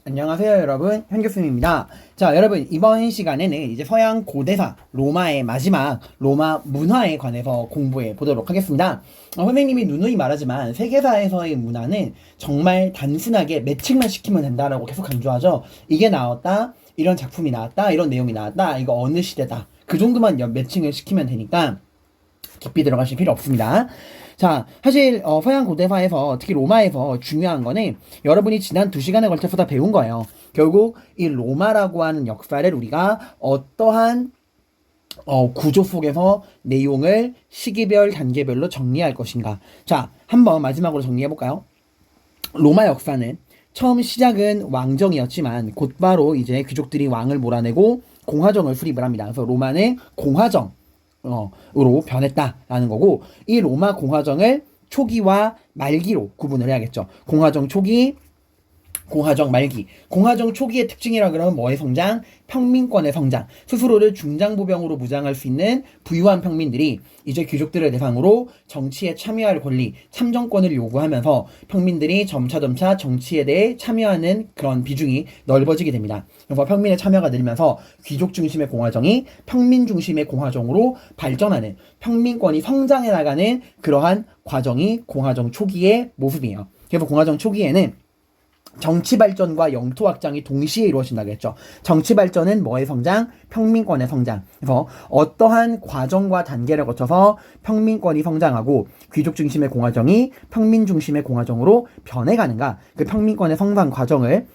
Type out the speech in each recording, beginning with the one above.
안녕하세요, 여러분. 현교수입니다. 자, 여러분, 이번 시간에는 이제 서양 고대사, 로마의 마지막 로마 문화에 관해서 공부해 보도록 하겠습니다. 선생님이 누누이 말하지만 세계사에서의 문화는 정말 단순하게 매칭만 시키면 된다라고 계속 강조하죠. 이게 나왔다, 이런 작품이 나왔다, 이런 내용이 나왔다, 이거 어느 시대다. 그 정도만 매칭을 시키면 되니까 깊이 들어가실 필요 없습니다. 자, 사실 서양 고대사에서 특히 로마에서 중요한 거는 여러분이 지난 2시간에 걸쳐서 다 배운 거예요. 결국 이 로마라고 하는 역사를 우리가 어떠한 구조 속에서 내용을 시기별, 단계별로 정리할 것인가. 자, 한번 마지막으로 정리해볼까요? 로마 역사는 처음 시작은 왕정이었지만 곧바로 이제 귀족들이 왕을 몰아내고 공화정을 수립을 합니다. 그래서 로마는 공화정 으로 변했다라는 거고, 이 로마 공화정을 초기와 말기로 구분을 해야겠죠. 공화정 초기, 공화정 말기. 공화정 초기의 특징이라 그러면 뭐의 성장? 평민권의 성장. 스스로를 중장부병으로 무장할 수 있는 부유한 평민들이 이제 귀족들을 대상으로 정치에 참여할 권리, 참정권을 요구하면서 평민들이 점차 정치에 대해 참여하는 그런 비중이 넓어지게 됩니다. 그래서 평민의 참여가 늘면서 귀족 중심의 공화정이 평민 중심의 공화정으로 발전하는, 평민권이 성장해 나가는 그러한 과정이 공화정 초기의 모습이에요. 그래서 공화정 초기에는 정치 발전과 영토 확장이 동시에 이루어진다고 했죠. 정치 발전은 뭐의 성장? 평민권의 성장. 그래서 어떠한 과정과 단계를 거쳐서 평민권이 성장하고 귀족 중심의 공화정이 평민 중심의 공화정으로 변해가는가? 그 평민권의 성장 과정을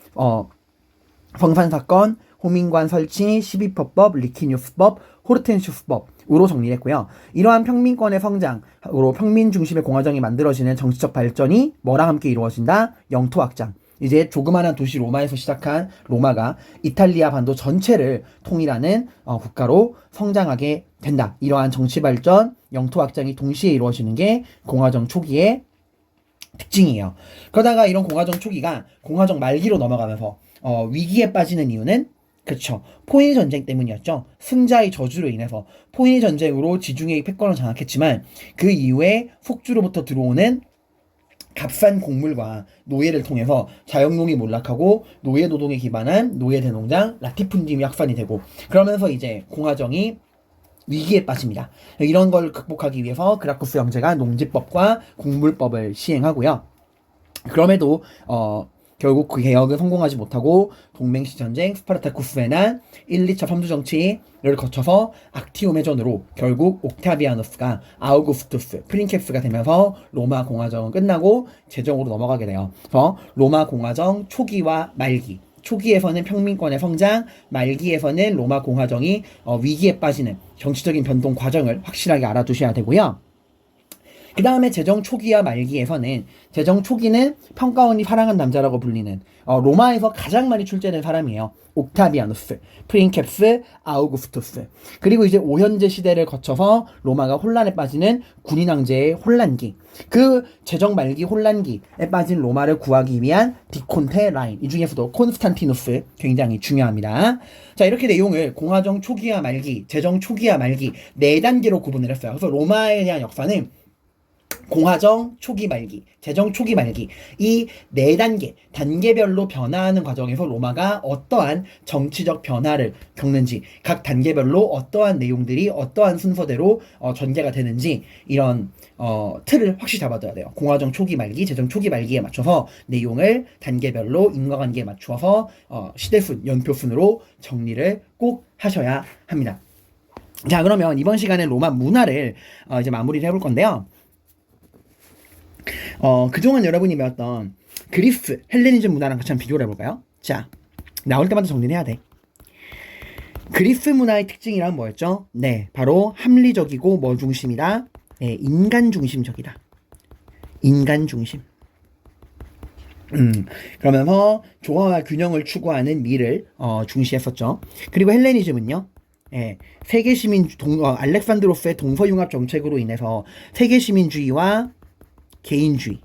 성산사건, 호민관 설치, 시비법법, 리키뉴스법, 호르텐시우스법으로 정리했고요. 이러한 평민권의 성장으로 평민 중심의 공화정이 만들어지는 정치적 발전이 뭐랑 함께 이루어진다? 영토 확장. 이제 조그마한 도시 로마에서 시작한 로마가 이탈리아 반도 전체를 통일하는 국가로 성장하게 된다. 이러한 정치 발전, 영토 확장이 동시에 이루어지는 게 공화정 초기의 특징이에요. 그러다가 이런 공화정 초기가 공화정 말기로 넘어가면서 위기에 빠지는 이유는 그쵸, 포니 전쟁 때문이었죠. 승자의 저주로 인해서 포니 전쟁으로 지중해의 패권을 장악했지만 그 이후에 속주로부터 들어오는 값싼 곡물과 노예를 통해서 자영농이 몰락하고 노예 노동에 기반한 노예 대농장 라티푼디움이 확산이 되고, 그러면서 이제 공화정이 위기에 빠집니다. 이런 걸 극복하기 위해서 그라쿠스 형제가 농지법과 곡물법을 시행하고요. 그럼에도 결국 그 개혁은 성공하지 못하고 동맹시 전쟁, 스파르타쿠스의 난, 1, 2차 삼두 정치를 거쳐서 악티움 해전으로 결국 옥타비아누스가 아우구스투스, 프린켑스가 되면서 로마 공화정은 끝나고 제정으로 넘어가게 돼요. 그래서 로마 공화정 초기와 말기. 초기에서는 평민권의 성장, 말기에서는 로마 공화정이 위기에 빠지는 정치적인 변동 과정을 확실하게 알아두셔야 되고요. 그 다음에 제정 초기와 말기에서는, 제정 초기는 평가원이 사랑한 남자라고 불리는 로마에서 가장 많이 출제된 사람이에요. 옥타비아누스, 프린켑스, 아우구스투스. 그리고 이제 오현제 시대를 거쳐서 로마가 혼란에 빠지는 군인 황제의 혼란기. 그 제정 말기 혼란기에 빠진 로마를 구하기 위한 디콘테 라인. 이 중에서도 콘스탄티누스 굉장히 중요합니다. 자, 이렇게 내용을 공화정 초기와 말기, 제정 초기와 말기 4단계로 구분을 했어요. 그래서 로마에 대한 역사는 공화정 초기 말기, 제정 초기 말기, 이 4단계, 단계별로 변화하는 과정에서 로마가 어떠한 정치적 변화를 겪는지, 각 단계별로 어떠한 내용들이 어떠한 순서대로 전개가 되는지, 이런 틀을 확실히 잡아둬야 돼요. 공화정 초기 말기, 제정 초기 말기에 맞춰서 내용을 단계별로 인과관계에 맞추어서 시대순, 연표순으로 정리를 꼭 하셔야 합니다. 자, 그러면 이번 시간에 로마 문화를 이제 마무리를 해볼 건데요. 그동안 여러분이 배웠던 그리스, 헬레니즘 문화랑 같이 한번 비교를 해볼까요? 자, 나올 때마다 정리를 해야 돼. 그리스 문화의 특징이란 뭐였죠? 네, 바로 합리적이고 뭐 중심이다? 네, 인간 중심적이다. 인간 중심. 그러면서 조화와 균형을 추구하는 미를 중시했었죠. 그리고 헬레니즘은요, 예, 세계 시민 알렉산드로스의 동서융합 정책으로 인해서 세계 시민주의와 개인주의,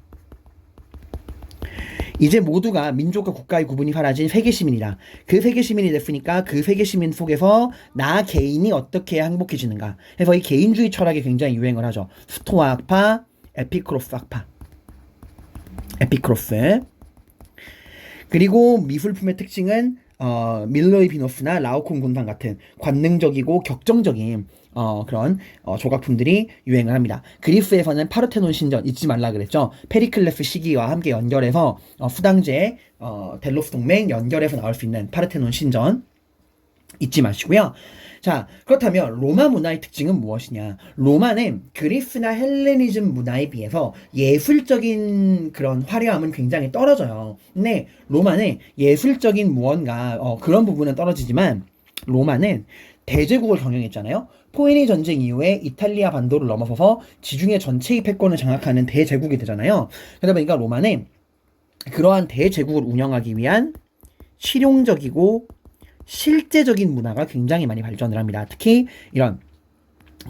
이제 모두가 민족과 국가의 구분이 사라진 세계 시민이다. 그 세계 시민이 됐으니까 그 세계 시민 속에서 나 개인이 어떻게 해야 행복해지는가 해서 이 개인주의 철학이 굉장히 유행을 하죠. 스토아 학파, 에피크로스 학파. 에피크로스. 그리고 미술품의 특징은 밀러의 비너스나 라오콘 군상 같은 관능적이고 격정적인 그런 조각품들이 유행을 합니다. 그리스에서는 파르테논 신전 잊지 말라 그랬죠. 페리클레스 시기와 함께 연결해서 수당제 델로스 동맹 연결해서 나올 수 있는 파르테논 신전 잊지 마시고요. 자, 그렇다면 로마 문화의 특징은 무엇이냐? 로마는 그리스나 헬레니즘 문화에 비해서 예술적인 그런 화려함은 굉장히 떨어져요. 근데 로마는 예술적인 무언가 그런 부분은 떨어지지만 로마는 대제국을 경영했잖아요. 포에니 전쟁 이후에 이탈리아 반도를 넘어서서 지중해 전체의 패권을 장악하는 대제국이 되잖아요. 그러다 보니까 로마는 그러한 대제국을 운영하기 위한 실용적이고 실제적인 문화가 굉장히 많이 발전을 합니다. 특히 이런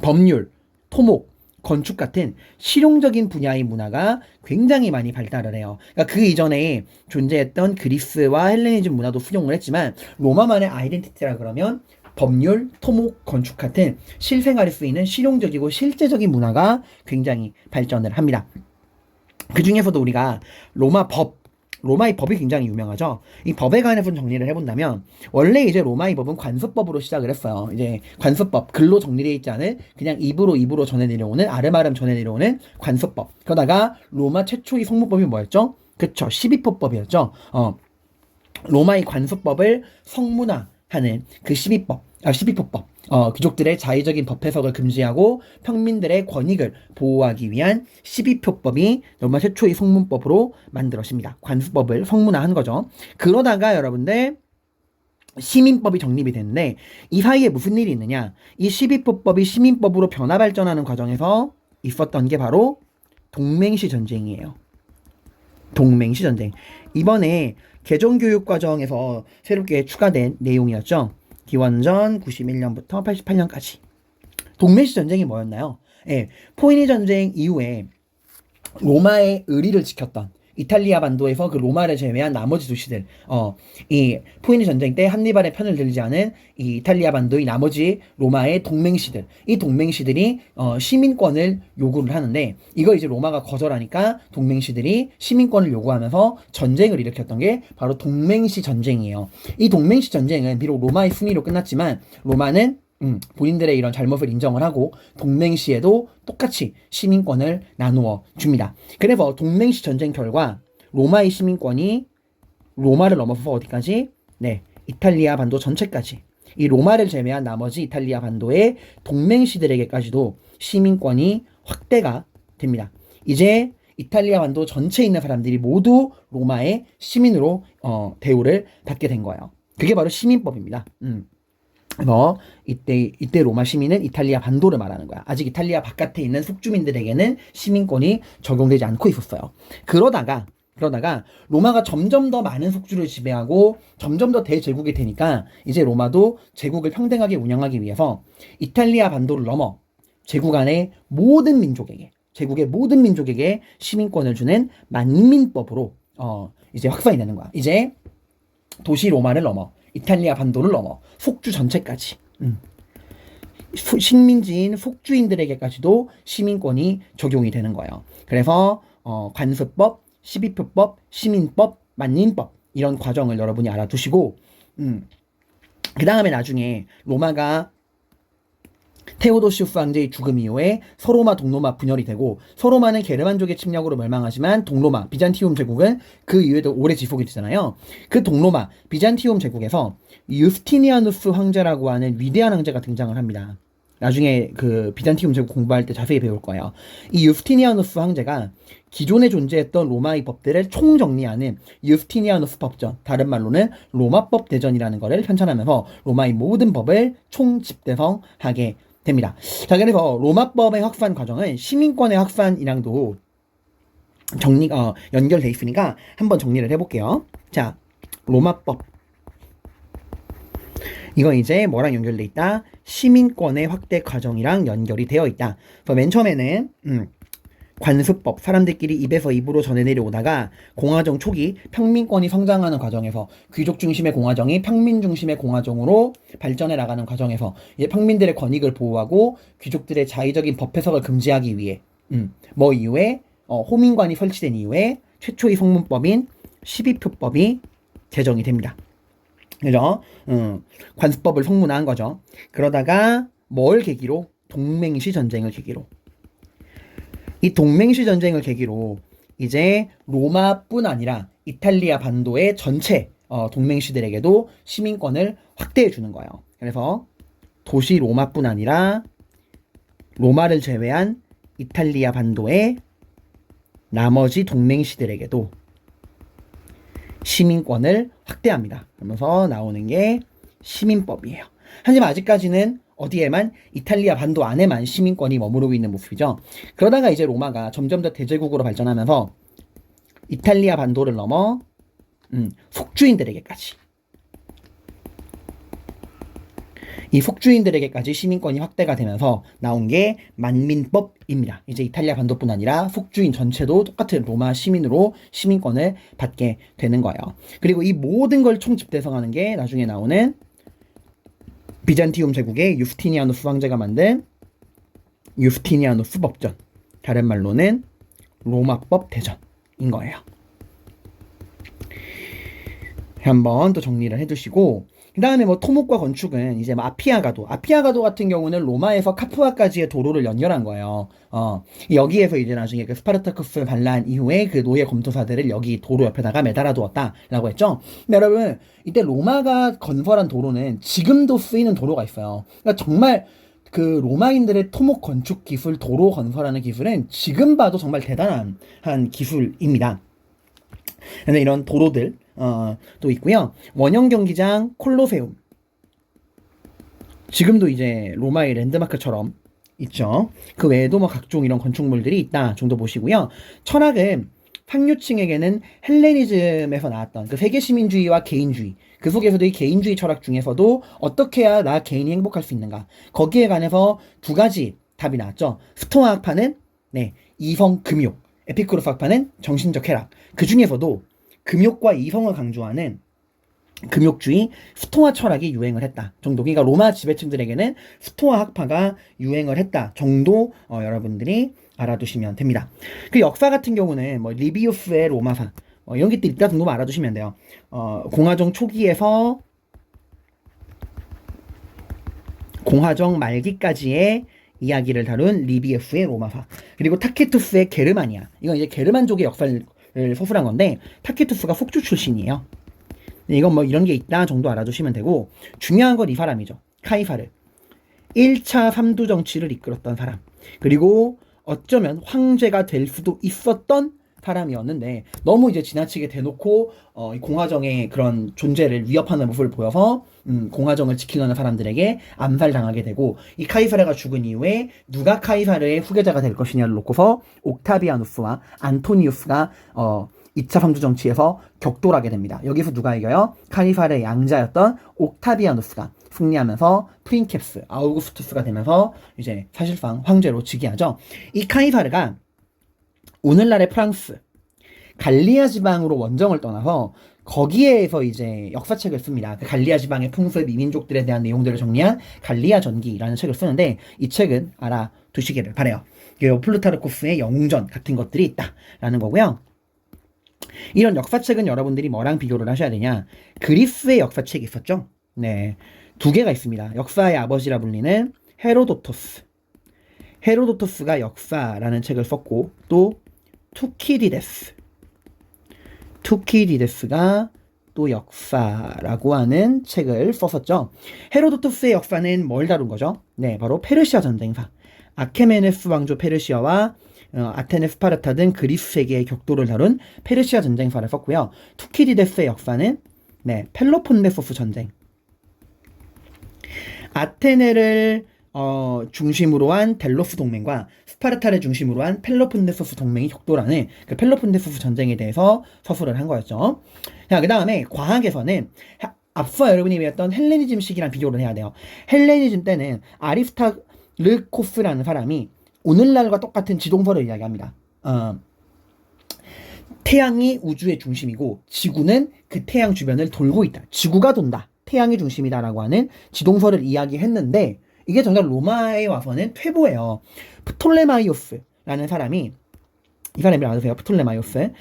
법률, 토목, 건축 같은 실용적인 분야의 문화가 굉장히 많이 발달을 해요. 그러니까 그 이전에 존재했던 그리스와 헬레니즘 문화도 수용을 했지만 로마만의 아이덴티티라 그러면 법률, 토목, 건축 같은 실생활에 쓰이는 실용적이고 실제적인 문화가 굉장히 발전을 합니다. 그 중에서도 우리가 로마의 법이 굉장히 유명하죠. 이 법에 관해서 정리를 해본다면 원래 이제 로마의 법은 관습법으로 시작을 했어요. 이제 관습법, 글로 정리되어 있지 않은 그냥 입으로 전해 내려오는 아름아름 전해 내려오는 관습법. 그러다가 로마 최초의 성문법이 뭐였죠? 그쵸, 12포법이었죠. 로마의 관습법을 성문화하는 그 12포법. 귀족들의 자의적인 법 해석을 금지하고 평민들의 권익을 보호하기 위한 12표법이 로마 최초의 성문법으로 만들어집니다. 관습법을 성문화한 거죠. 그러다가 여러분들 시민법이 정립이 됐는데 이 사이에 무슨 일이 있느냐? 이 12표법이 시민법으로 변화 발전하는 과정에서 있었던 게 바로 동맹시 전쟁이에요. 동맹시 전쟁. 이번에 개정교육 과정에서 새롭게 추가된 내용이었죠. 기원전 91년부터 88년까지. 동맹시 전쟁이 뭐였나요? 예, 포이니 전쟁 이후에 로마의 의리를 지켰던 이탈리아 반도에서 그 로마를 제외한 나머지 도시들, 이 포이니 전쟁 때 한니발의 편을 들지 않은 이 이탈리아 반도의 나머지 로마의 동맹시들, 이 동맹시들이 시민권을 요구를 하는데 이거 이제 로마가 거절하니까 동맹시들이 시민권을 요구하면서 전쟁을 일으켰던 게 바로 동맹시 전쟁이에요. 이 동맹시 전쟁은 비록 로마의 승리로 끝났지만 로마는 본인들의 이런 잘못을 인정을 하고 동맹시에도 똑같이 시민권을 나누어 줍니다. 그래서 동맹시 전쟁 결과 로마의 시민권이 로마를 넘어서 어디까지? 네, 이탈리아 반도 전체까지. 이 로마를 제외한 나머지 이탈리아 반도의 동맹시들에게까지도 시민권이 확대가 됩니다. 이제 이탈리아 반도 전체에 있는 사람들이 모두 로마의 시민으로 대우를 받게 된 거예요. 그게 바로 시민법입니다. 이때 로마 시민은 이탈리아 반도를 말하는 거야. 아직 이탈리아 바깥에 있는 속주민들에게는 시민권이 적용되지 않고 있었어요. 그러다가 로마가 점점 더 많은 속주를 지배하고 점점 더 대제국이 되니까 이제 로마도 제국을 평등하게 운영하기 위해서 이탈리아 반도를 넘어 제국의 모든 민족에게 시민권을 주는 만민법으로 이제 확산이 되는 거야. 이제 도시 로마를 넘어 이탈리아 반도를 넘어 속주 전체까지 식민지인 속주인들에게까지도 시민권이 적용이 되는 거예요. 그래서 관습법, 12표법, 시민법, 만민법 이런 과정을 여러분이 알아두시고 그 다음에 나중에 로마가 테오도시우스 황제의 죽음 이후에 서로마, 동로마 분열이 되고 서로마는 게르만족의 침략으로 멸망하지만 동로마, 비잔티움 제국은 그 이후에도 오래 지속이 되잖아요. 그 동로마, 비잔티움 제국에서 유스티니아누스 황제라고 하는 위대한 황제가 등장을 합니다. 나중에 그 비잔티움 제국 공부할 때 자세히 배울 거예요. 이 유스티니아누스 황제가 기존에 존재했던 로마의 법들을 총정리하는 유스티니아누스 법전, 다른 말로는 로마법 대전이라는 것을 편찬하면서 로마의 모든 법을 총집대성하게 됩니다. 자, 그래서 로마법의 확산 과정은 시민권의 확산이랑도 연결돼 있으니까 한번 정리를 해볼게요. 자, 로마법. 이건 이제 뭐랑 연결돼 있다? 시민권의 확대 과정이랑 연결이 되어 있다. 그래서 맨 처음에는 관습법, 사람들끼리 입에서 입으로 전해 내려오다가 공화정 초기 평민권이 성장하는 과정에서 귀족 중심의 공화정이 평민 중심의 공화정으로 발전해 나가는 과정에서 이제 평민들의 권익을 보호하고 귀족들의 자의적인 법 해석을 금지하기 위해 이후에 호민관이 설치된 이후에 최초의 성문법인 12표법이 제정이 됩니다. 그죠? 관습법을 성문화한 거죠. 그러다가 뭘 계기로? 동맹시 전쟁을 계기로. 이 동맹시 전쟁을 계기로 이제 로마뿐 아니라 이탈리아 반도의 전체 동맹시들에게도 시민권을 확대해 주는 거예요. 그래서 도시 로마뿐 아니라 로마를 제외한 이탈리아 반도의 나머지 동맹시들에게도 시민권을 확대합니다. 그러면서 나오는 게 시민법이에요. 하지만 아직까지는 어디에만? 이탈리아 반도 안에만 시민권이 머무르고 있는 모습이죠. 그러다가 이제 로마가 점점 더 대제국으로 발전하면서 이탈리아 반도를 넘어 속주인들에게까지, 이 속주인들에게까지 시민권이 확대가 되면서 나온 게 만민법입니다. 이제 이탈리아 반도뿐 아니라 속주인 전체도 똑같은 로마 시민으로 시민권을 받게 되는 거예요. 그리고 이 모든 걸 총집대성하는 게 나중에 나오는 비잔티움 제국의 유스티니아누스 황제가 만든 유스티니아누스 법전, 다른 말로는 로마법 대전인 거예요. 한번 또 정리를 해두시고, 그 다음에 뭐 토목과 건축은 이제 뭐 아피아가도 같은 경우는 로마에서 카푸아까지의 도로를 연결한 거예요. 여기에서 이제 나중에 그 스파르타쿠스 반란 이후에 그 노예 검토사들을 여기 도로 옆에다가 매달아 두었다라고 했죠. 근데 여러분, 이때 로마가 건설한 도로는 지금도 쓰이는 도로가 있어요. 그러니까 정말 그 로마인들의 토목 건축 기술, 도로 건설하는 기술은 지금 봐도 정말 대단한 기술입니다. 근데 이런 도로들 또 있고요. 원형 경기장, 콜로세움. 지금도 이제 로마의 랜드마크처럼 있죠. 그 외에도 뭐 각종 이런 건축물들이 있다 정도 보시고요. 철학은 상류층에게는 헬레니즘에서 나왔던 그 세계시민주의와 개인주의, 그 속에서도 이 개인주의 철학 중에서도 어떻게 해야 나 개인이 행복할 수 있는가, 거기에 관해서 두 가지 답이 나왔죠. 스토아 학파는 이성 금욕, 에피쿠로스 학파는 정신적 쾌락. 그 중에서도 금욕과 이성을 강조하는 금욕주의 스토아 철학이 유행을 했다 정도. 그러니까 로마 지배층들에게는 스토아 학파가 유행을 했다 정도 여러분들이 알아두시면 됩니다. 그 역사 같은 경우는 뭐 리비우스의 로마사 이런 것들 있다 정도만 알아두시면 돼요. 공화정 초기에서 공화정 말기까지의 이야기를 다룬 리비우스의 로마사, 그리고 타케투스의 게르마니아, 이건 이제 게르만족의 역사를 서술한 건데 타케투스가 속주 출신이에요. 이건 뭐 이런 게 있다 정도 알아두시면 되고, 중요한 건 이 사람이죠. 카이사르. 1차 3두 정치를 이끌었던 사람, 그리고 어쩌면 황제가 될 수도 있었던 사람이었는데 너무 이제 지나치게 대놓고 공화정의 그런 존재를 위협하는 모습을 보여서 공화정을 지키려는 사람들에게 암살당하게 되고, 이 카이사르가 죽은 이후에 누가 카이사르의 후계자가 될 것이냐를 놓고서 옥타비아누스와 안토니우스가 2차 3주 정치에서 격돌하게 됩니다. 여기서 누가 이겨요? 카이사르의 양자였던 옥타비아누스가 승리하면서 프린캡스, 아우구스투스가 되면서 이제 사실상 황제로 즉위하죠. 이 카이사르가 오늘날의 프랑스 갈리아 지방으로 원정을 떠나서 거기에서 이제 역사책을 씁니다. 그 갈리아 지방의 풍습, 이민족들에 대한 내용들을 정리한 갈리아 전기라는 책을 쓰는데, 이 책은 알아두시기를 바래요. 플루타르코스의 영웅전 같은 것들이 있다라는 거고요. 이런 역사책은 여러분들이 뭐랑 비교를 하셔야 되냐? 그리스의 역사책이 있었죠. 네, 두 개가 있습니다. 역사의 아버지라 불리는 헤로도토스가 역사라는 책을 썼고, 또 투키디데스가 또 역사라고 하는 책을 썼었죠. 헤로도토스의 역사는 뭘 다룬 거죠? 네, 바로 페르시아 전쟁사. 아케메네스 왕조 페르시아와 아테네, 스파르타 등 그리스 세계의 격돌을 다룬 페르시아 전쟁사를 썼고요. 투키디데스의 역사는 펠로폰네소스 전쟁. 아테네를 중심으로 한 델로스 동맹과 스파르타를 중심으로 한 펠로폰네소스 동맹이 격돌하는 그 펠로폰네소스 전쟁에 대해서 서술을 한 거였죠. 자, 그 다음에 과학에서는 앞서 여러분이 배웠던 헬레니즘 시기랑 비교를 해야 돼요. 헬레니즘 때는 아리스타르코스라는 사람이 오늘날과 똑같은 지동설을 이야기합니다. 태양이 우주의 중심이고 지구는 그 태양 주변을 돌고 있다. 지구가 돈다. 태양이 중심이다라고 하는 지동설을 이야기했는데, 이게 정작 로마에 와서는 퇴보예요. 프톨레마이오스라는 사람이 이 사람이 알아두세요. 프톨레마이오스.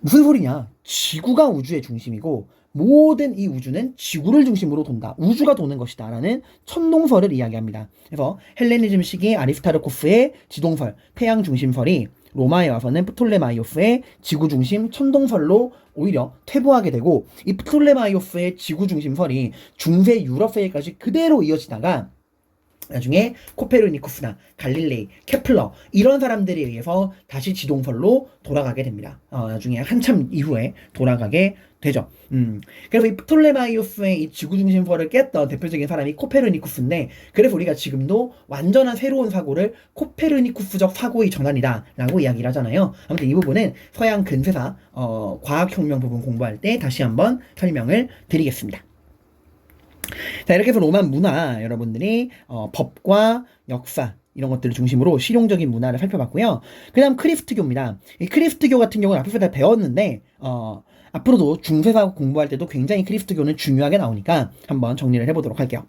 무슨 소리냐? 지구가 우주의 중심이고 모든 이 우주는 지구를 중심으로 돈다. 우주가 도는 것이다. 라는 천동설을 이야기합니다. 그래서 헬레니즘 시기 아리스타르코스의 지동설, 태양 중심설이 로마에 와서는 프톨레마이오스의 지구 중심 천동설로 오히려 퇴보하게 되고, 이 프톨레마이오스의 지구 중심설이 중세 유럽 세계까지 그대로 이어지다가 나중에 코페르니쿠스나 갈릴레이, 케플러 이런 사람들에 의해서 다시 지동설로 돌아가게 됩니다. 나중에 한참 이후에 돌아가게 되죠. 그래서 이 프톨레마이오스의 이 지구중심설을 깼던 대표적인 사람이 코페르니쿠스인데, 그래서 우리가 지금도 완전한 새로운 사고를 코페르니쿠스적 사고의 전환이다 라고 이야기를 하잖아요. 아무튼 이 부분은 서양 근세사 과학혁명 부분 공부할 때 다시 한번 설명을 드리겠습니다. 자, 이렇게 해서 로마 문화, 여러분들이 법과 역사 이런 것들을 중심으로 실용적인 문화를 살펴봤고요. 그 다음 크리스트교입니다. 이 크리스트교 같은 경우는 앞에서 다 배웠는데 앞으로도 중세사 공부할 때도 굉장히 크리스트교는 중요하게 나오니까 한번 정리를 해보도록 할게요.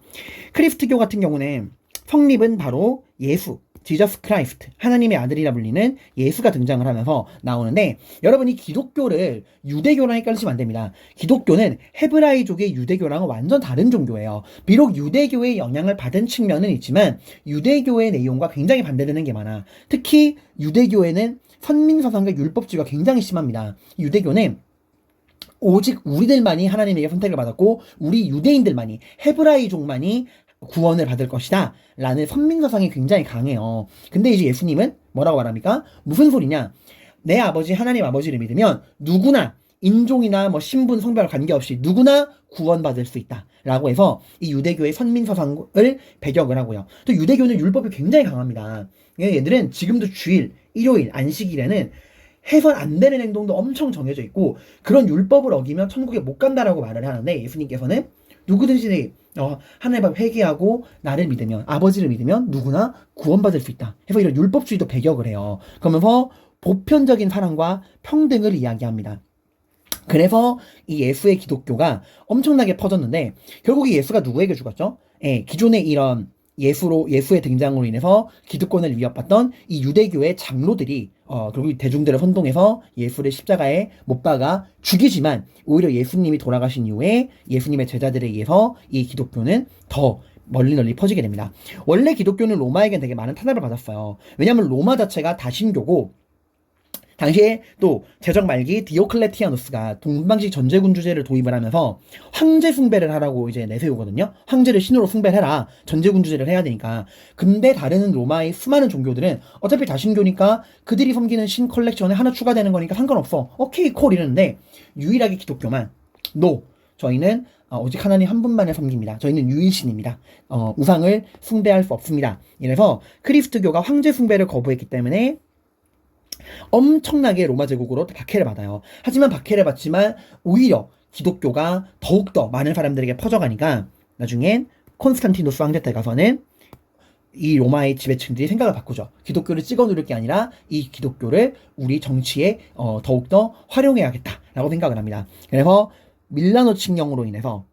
크리스트교 같은 경우는 성립은 바로 예수, 지저스 크라이스트, 하나님의 아들이라 불리는 예수가 등장을 하면서 나오는데, 여러분이 기독교를 유대교랑 헷갈리시면 안 됩니다. 기독교는 헤브라이족의 유대교랑은 완전 다른 종교예요. 비록 유대교의 영향을 받은 측면은 있지만 유대교의 내용과 굉장히 반대되는 게 많아. 특히 유대교에는 선민사상과 율법주의가 굉장히 심합니다. 유대교는 오직 우리들만이 하나님에게 선택을 받았고 우리 유대인들만이, 헤브라이족만이 구원을 받을 것이다 라는 선민사상이 굉장히 강해요. 근데 이제 예수님은 뭐라고 말합니까? 무슨 소리냐? 내 아버지 하나님 아버지를 믿으면 누구나 인종이나 뭐 신분 성별 관계없이 누구나 구원받을 수 있다 라고 해서 이 유대교의 선민사상을 배격을 하고요. 또 유대교는 율법이 굉장히 강합니다. 얘들은 지금도 주일, 일요일, 안식일에는 해선 안 되는 행동도 엄청 정해져 있고, 그런 율법을 어기면 천국에 못 간다라고 말을 하는데, 예수님께서는 누구든지 하나님 앞에 회개하고 나를 믿으면, 아버지를 믿으면 누구나 구원받을 수 있다 해서 이런 율법주의도 배격을 해요. 그러면서 보편적인 사랑과 평등을 이야기합니다. 그래서 이 예수의 기독교가 엄청나게 퍼졌는데, 결국 이 예수가 누구에게 죽었죠? 기존의 이런 예수의 등장으로 인해서 기득권을 위협받던 이 유대교의 장로들이 결국 대중들을 선동해서 예수를 십자가에 못 박아 죽이지만, 오히려 예수님이 돌아가신 이후에 예수님의 제자들에 의해서 이 기독교는 더 널리 퍼지게 됩니다. 원래 기독교는 로마에겐 되게 많은 탄압을 받았어요. 왜냐하면 로마 자체가 다신교고, 당시에 또 제정 말기 디오클레티아누스가 동방식 전제군주제를 도입을 하면서 황제 숭배를 하라고 이제 내세우거든요. 황제를 신으로 숭배해라, 전제군주제를 해야 되니까. 근데 다른 로마의 수많은 종교들은 어차피 다신교니까 그들이 섬기는 신 컬렉션에 하나 추가되는 거니까 상관없어, 오케이 콜 이러는데, 유일하게 기독교만 저희는 오직 하나님 한 분만을 섬깁니다. 저희는 유일신입니다. 우상을 숭배할 수 없습니다. 이래서 크리스트교가 황제 숭배를 거부했기 때문에 엄청나게 로마 제국으로 박해를 받아요. 하지만 박해를 받지만 오히려 기독교가 더욱더 많은 사람들에게 퍼져가니까 나중엔 콘스탄티누스 황제 때 가서는 이 로마의 지배층들이 생각을 바꾸죠. 기독교를 찍어 누를 게 아니라 이 기독교를 우리 정치에 더욱더 활용해야겠다라고 생각을 합니다. 그래서 밀라노 칙령으로 인해서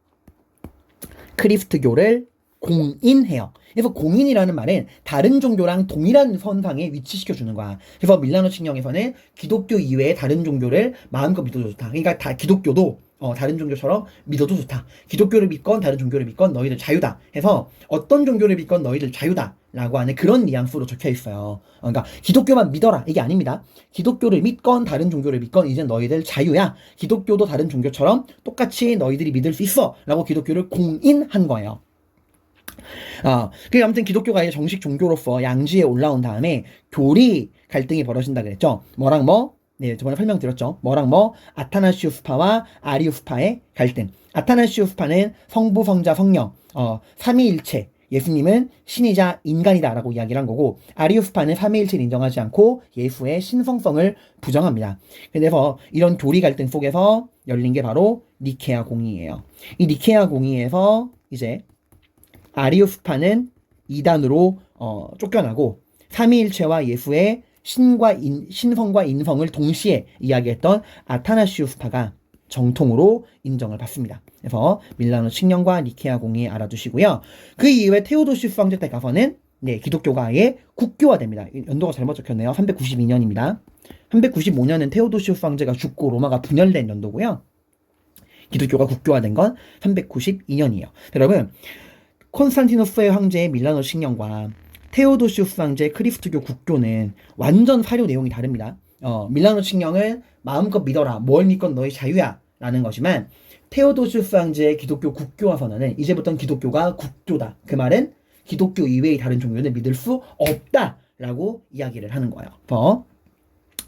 크리스트교를 공인해요. 그래서 공인이라는 말은 다른 종교랑 동일한 선상에 위치시켜주는 거야. 그래서 밀라노 칙령에서는 기독교 이외의 다른 종교를 마음껏 믿어도 좋다. 그러니까 기독교도 다른 종교처럼 믿어도 좋다. 기독교를 믿건 다른 종교를 믿건 너희들 자유다 해서 어떤 종교를 믿건 너희들 자유다 라고 하는 그런 뉘앙스로 적혀 있어요. 그러니까 기독교만 믿어라 이게 아닙니다. 기독교를 믿건 다른 종교를 믿건 이제 너희들 자유야. 기독교도 다른 종교처럼 똑같이 너희들이 믿을 수 있어 라고 기독교를 공인한 거예요. 아무튼 기독교가 이제 정식 종교로서 양지에 올라온 다음에 교리 갈등이 벌어진다 그랬죠. 뭐랑 뭐? 네, 저번에 설명드렸죠. 뭐랑 뭐? 아타나시우스파와 아리우스파의 갈등. 아타나시우스파는 성부, 성자, 성령, 삼위일체, 예수님은 신이자 인간이다라고 이야기를 한 거고, 아리우스파는 삼위일체를 인정하지 않고 예수의 신성성을 부정합니다. 그래서 이런 교리 갈등 속에서 열린 게 바로 니케아 공의예요. 이 니케아 공의에서 이제 아리우스파는 이단으로 쫓겨나고, 삼위일체와 예수의 신성과 인성을 동시에 이야기했던 아타나시우스파가 정통으로 인정을 받습니다. 그래서 밀라노 칙령과 니케아 공의 알아두시고요. 그 이후에 테오도시우스 황제 때 가서는 네, 기독교가 아예 국교화됩니다. 연도가 잘못 적혔네요. 392년입니다. 395년은 테오도시우스 황제가 죽고 로마가 분열된 연도고요. 기독교가 국교화된 건 392년이에요. 여러분, 콘스탄티누스의 황제의 밀라노 칙령과 테오도시우스 황제의 크리스트교 국교는 완전 사료 내용이 다릅니다. 밀라노 칙령은 마음껏 믿어라, 뭘 믿건 너의 자유야 라는 것이면 테오도시우스 황제의 기독교 국교화 선언은 이제부터는 기독교가 국교다. 그 말은 기독교 이외의 다른 종교는 믿을 수 없다 라고 이야기를 하는 거예요.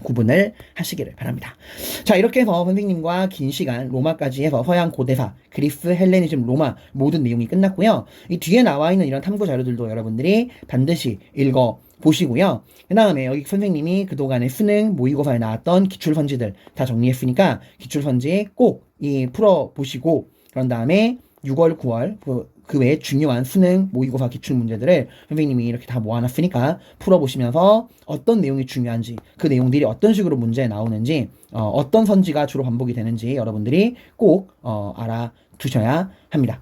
구분을 하시기를 바랍니다. 자, 이렇게 해서 선생님과 긴 시간 로마까지 해서 서양 고대사, 그리스, 헬레니즘, 로마 모든 내용이 끝났고요. 이 뒤에 나와 있는 이런 탐구 자료들도 여러분들이 반드시 읽어 보시고요. 그 다음에 여기 선생님이 그동안의 수능 모의고사에 나왔던 기출선지들 다 정리했으니까 기출선지 꼭 풀어보시고 그런 다음에 6월, 9월 그 외에 중요한 수능 모의고사 기출 문제들을 선생님이 이렇게 다 모아놨으니까 풀어보시면서 어떤 내용이 중요한지 그 내용들이 어떤 식으로 문제에 나오는지 어떤 선지가 주로 반복이 되는지 여러분들이 꼭 알아두셔야 합니다.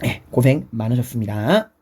네, 고생 많으셨습니다.